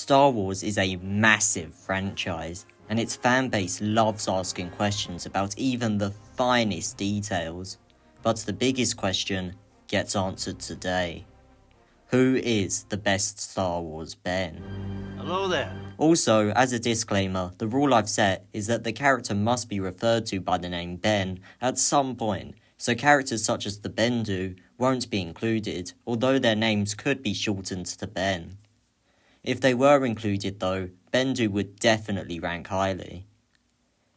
Star Wars is a massive franchise, and its fanbase loves asking questions about even the finest details. But the biggest question gets answered today. Who is the best Star Wars Ben? Hello there. Also, as a disclaimer, the rule I've set is that the character must be referred to by the name Ben at some point, so characters such as the Bendu won't be included, although their names could be shortened to Ben. If they were included though, Bendu would definitely rank highly.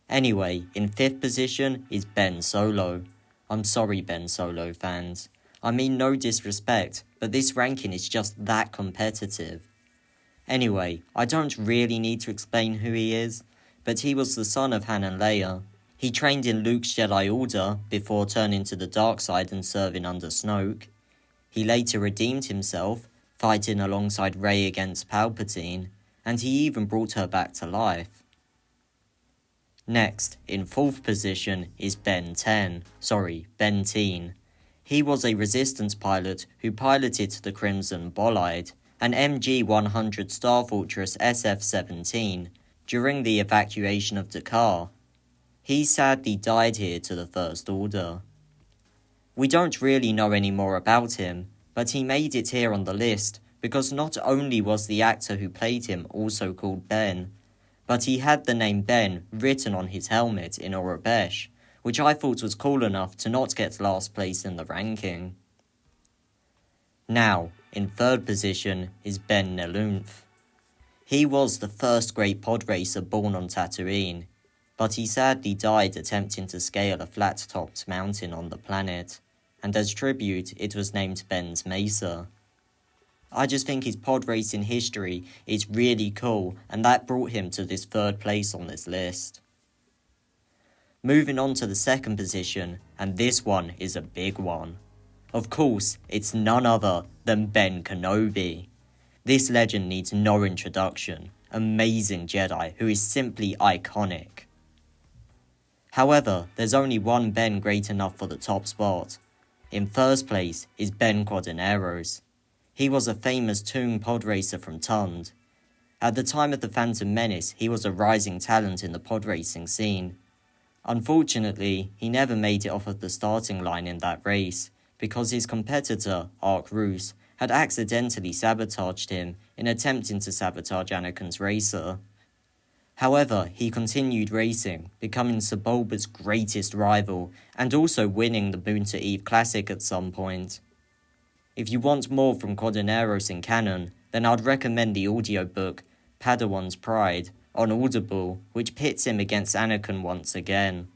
Anyway, in 5th position is Ben Solo. I'm sorry Ben Solo fans. I mean no disrespect, but this ranking is just that competitive. Anyway, I don't really need to explain who he is, but he was the son of Han and Leia. He trained in Luke's Jedi Order before turning to the dark side and serving under Snoke. He later redeemed himself, fighting alongside Rey against Palpatine, and he even brought her back to life. Next, in 4th position is Ben Teen. He was a Resistance pilot who piloted the Crimson Bolide, an MG-100 Star Fortress SF-17, during the evacuation of Dakar. He sadly died here to the First Order. We don't really know any more about him, but he made it here on the list because not only was the actor who played him also called Ben, but he had the name Ben written on his helmet in Aurebesh, which I thought was cool enough to not get last place in the ranking. Now, in 3rd position is Ben Nelumph. He was the first great pod racer born on Tatooine, but he sadly died attempting to scale a flat-topped mountain on the planet, and as tribute it was named Ben's Mesa. I just think his pod racing history is really cool, and that brought him to this 3rd place on this list. Moving on to the 2nd position, and this one is a big one. Of course, it's none other than Ben Kenobi. This legend needs no introduction, amazing Jedi who is simply iconic. However, there's only one Ben great enough for the top spot. In 1st place is Ben Quadineros. He was a famous Toon pod racer from Tund. At the time of the Phantom Menace, he was a rising talent in the pod racing scene. Unfortunately, he never made it off of the starting line in that race, because his competitor, Ark Roos, had accidentally sabotaged him in attempting to sabotage Anakin's racer. However, he continued racing, becoming Sebulba's greatest rival, and also winning the Boon to Eve Classic at some point. If you want more from Quadineros in canon, then I'd recommend the audiobook Padawan's Pride on Audible, which pits him against Anakin once again.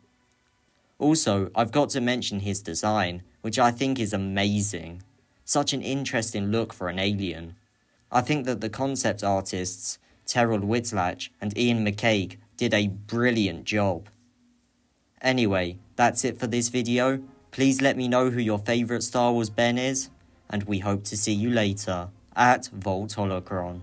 Also, I've got to mention his design, which I think is amazing. Such an interesting look for an alien. I think that the concept artists, Terrell Whitlatch and Ian McCaig, did a brilliant job. Anyway, that's it for this video. Please let me know who your favourite Star Wars Ben is, and we hope to see you later at Volt Holocron.